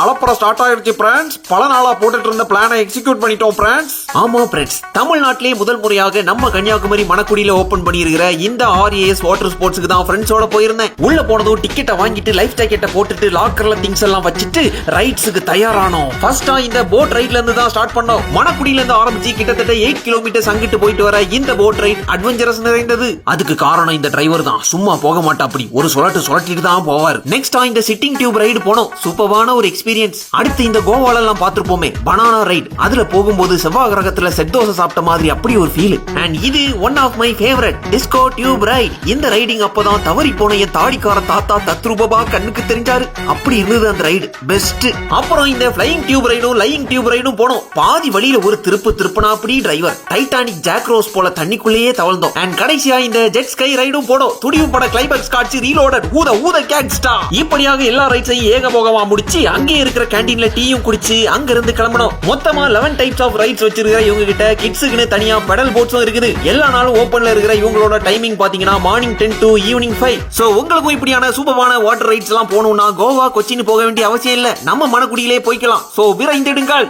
அலப்பற start ஆயிடுச்சு friends. பல நாளா போட்டுட்டு இருந்த பிளானை எக்ஸிக்யூட் பண்ணிட்டோம் ஃப்ரெண்ட்ஸ். ஆமா ஃப்ரெண்ட்ஸ், தமிழ்நாட்டிலே முதல் முறையாக நம்ம கன்னியாகுமரி மணக்குடியில ஓபன் பண்ணியிருக்கிற இந்த ஆர்ஏஎஸ் வாட்டர் ஸ்போர்ட்ஸ்க்கு தான் ஃப்ரெண்ட்ஸோட போயிருந்தேன். உள்ள போனதும் டிக்கெட்டை வாங்கிட்டு லைஃப் ஜாக்கெட்டை போட்டுட்டு லாக்கர்ல திங்ஸ் எல்லாம் வச்சுட்டு ரைட்ஸுக்கு தயாரானோம். ஃபர்ஸ்டா இந்த போட் ரைட்ல இருந்து தான் ஸ்டார்ட் பண்ணோம். மணக்குடியில இருந்து ஆரம்பிச்சு கிட்டத்தட்ட 8 கிலோமீட்டர்ஸ் அங்கிட்டு போயிட்டு வர இந்த போட் ரைட் அட்வென்ச்சரஸ் நிறைந்தது. அதுக்கு காரணம் இந்த டிரைவர் தான். சும்மா போக மாட்டா, அப்படி ஒரு சுழட்டிட்டு தான் போவார். நெக்ஸ்டா இந்த சிட்டிங் டியூப் ரைடு போனோம். சூப்பரான ஒரு எக்ஸ்பீரியன்ஸ். அடுத்து இந்த கோவால எல்லாம் பார்த்திருப்போமே பனானா ரைட், அதுல போகும்போது செவ்வாய் கிரகத்துல செட் தோசை சாப்பிட்ட மாதிரி அப்படி ஒரு ஃபீல். அண்ட் இது one of my favourite disco tube ride. இந்த ரைடிங் அப்பதான் தவறி போன என் தாடிக்கார தாத்தா தத்ரூபமா கண்ணுக்கு தெரிஞ்சாரு. அப்படி இருந்தது அந்த ரைடு பெஸ்ட். அப்புறம் இந்த ஃப்ளையிங் டியூப் ரைடும் லையிங் டியூப் ரைடும் போனோம். பாதி வழியில ஒரு திருப்புனா அப்படி டிரைவர் டைட்டானிக் ஜாக் ரோஸ் போல தண்ணிக்குள்ளேயே தவழ்ந்தோம். அண்ட் கடைசியா இந்த ஜெட் ஸ்கை ரைடும் போனோம். துடிவு பட கிளைமாக்ஸ் காட்சி ரீலோடட் ஊத கேங்ஸ்டா. இப்படியாக எல்லா ரைட்ஸையும் ஏகபோகமா முடிச்சு அங்கே இருக்கிற கேண்டீன்ல டீயும் குடிச்சு அங்க இருந்து கிளம்பணும். மொத்தமா 11 டைப்ஸ் ஆஃப் ரைட்ஸ் வச்சிருக்கிற இவங்க கிட்ட கிட்ஸுக்குன்னு தனியா பெடல் போட்ஸும் இருக்குது. எல்லா நாளும் ஓபன்ல இருக்கிற இவங்களோட டைமிங் பாத்தீங்கன்னா மார்னிங் 10 to ஈவினிங் 5. சோ உங்களுக்கும் இப்படியான சூப்பரான வாட்டர் ரைட்ஸ் எல்லாம் போகணும்னா கோவா கொச்சின் போக வேண்டிய அவசியம் இல்ல, நம்ம மணக்குடியிலே போய்க்கலாம். சோ விரைந்திடுங்கள்.